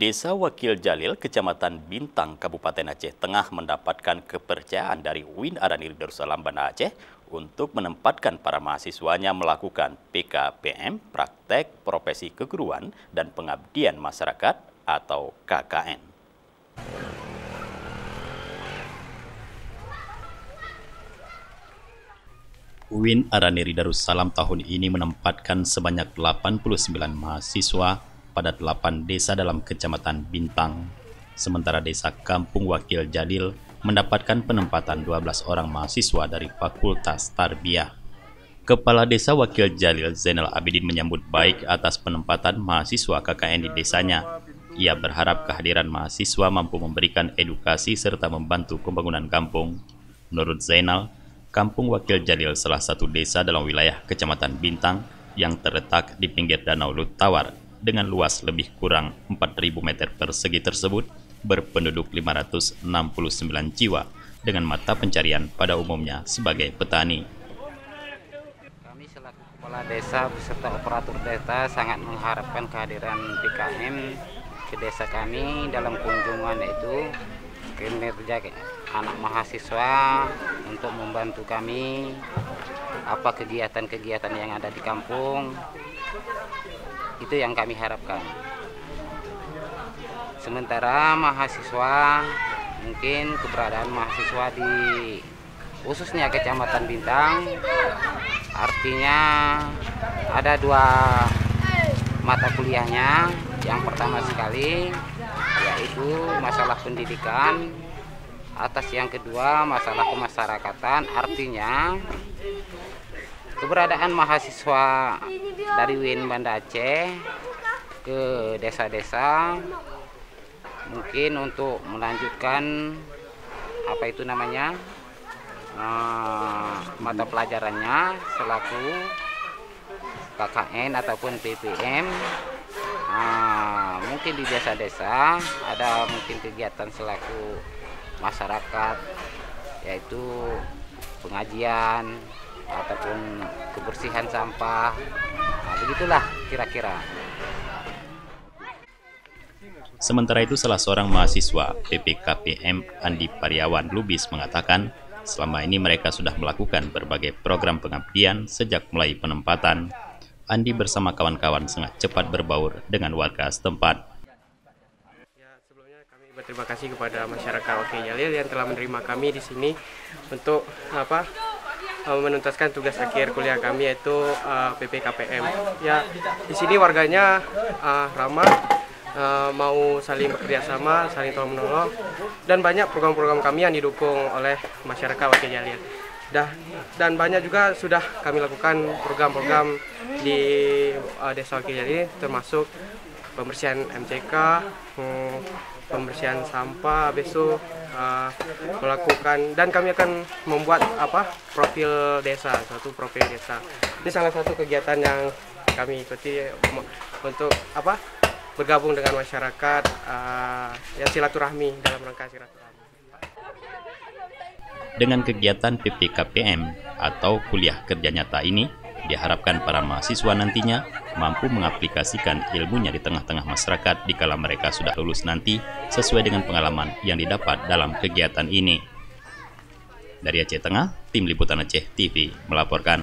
Desa Wakil Jalil, Kecamatan Bintang, Kabupaten Aceh Tengah mendapatkan kepercayaan dari UIN Araniri Darussalam Banda Aceh untuk menempatkan para mahasiswanya melakukan PKPM, praktek profesi keguruan dan pengabdian masyarakat atau KKN. UIN Araniri Darussalam tahun ini menempatkan sebanyak 89 mahasiswa pada 8 desa dalam Kecamatan Bintang. Sementara Desa Kampung Wakil Jalil mendapatkan penempatan 12 orang mahasiswa dari Fakultas Tarbiyah. Kepala Desa Wakil Jalil Zainal Abidin menyambut baik atas penempatan mahasiswa KKN di desanya. Ia berharap kehadiran mahasiswa mampu memberikan edukasi serta membantu pembangunan kampung. Menurut Zainal, Kampung Wakil Jalil salah satu desa dalam wilayah Kecamatan Bintang yang terletak di pinggir Danau Lut Tawar dengan luas lebih kurang 4.000 meter persegi tersebut berpenduduk 569 jiwa dengan mata pencarian pada umumnya sebagai petani. Kami selaku kepala desa beserta operator desa sangat mengharapkan kehadiran PKM ke desa kami dalam kunjungan itu kinerja anak mahasiswa untuk membantu kami apa kegiatan-kegiatan yang ada di kampung. Itu yang kami harapkan. Sementara mahasiswa, mungkin keberadaan mahasiswa di khususnya Kecamatan Bintang, artinya ada 2 mata kuliahnya. Yang pertama sekali yaitu masalah pendidikan, atas yang kedua masalah kemasyarakatan, artinya keberadaan mahasiswa dari UIN Banda Aceh ke desa-desa mungkin untuk melanjutkan apa itu namanya mata pelajarannya selaku KKN ataupun PPM. Mungkin di desa-desa ada mungkin kegiatan selaku masyarakat yaitu pengajian ataupun kebersihan sampah. Begitulah kira-kira. Sementara itu salah seorang mahasiswa PPKPM Andi Pariawan Lubis mengatakan selama ini mereka sudah melakukan berbagai program pengabdian sejak mulai penempatan. Andi bersama kawan-kawan sangat cepat berbaur dengan warga setempat. Sebelumnya kami berterima kasih kepada masyarakat Wakil Jalil yang telah menerima kami di sini untuk menuntaskan tugas akhir kuliah kami yaitu PPKPM. Ya, di sini warganya ramah, mau saling bekerja sama, saling tolong menolong, dan banyak program-program kami yang didukung oleh masyarakat Wakil Jalil. Dan banyak juga sudah kami lakukan program-program di Desa Wakil Jalil, termasuk pembersihan MCK, pembersihan sampah, besok melakukan, dan kami akan membuat profil desa, suatu profil desa. Ini salah satu kegiatan yang kami ikuti untuk bergabung dengan masyarakat, ya silaturahmi, dalam rangka silaturahmi. Dengan kegiatan PPKPM atau kuliah kerja nyata ini, diharapkan para mahasiswa nantinya mampu mengaplikasikan ilmunya di tengah-tengah masyarakat dikala mereka sudah lulus nanti sesuai dengan pengalaman yang didapat dalam kegiatan ini. Dari Aceh Tengah, Tim Liputan Aceh TV melaporkan.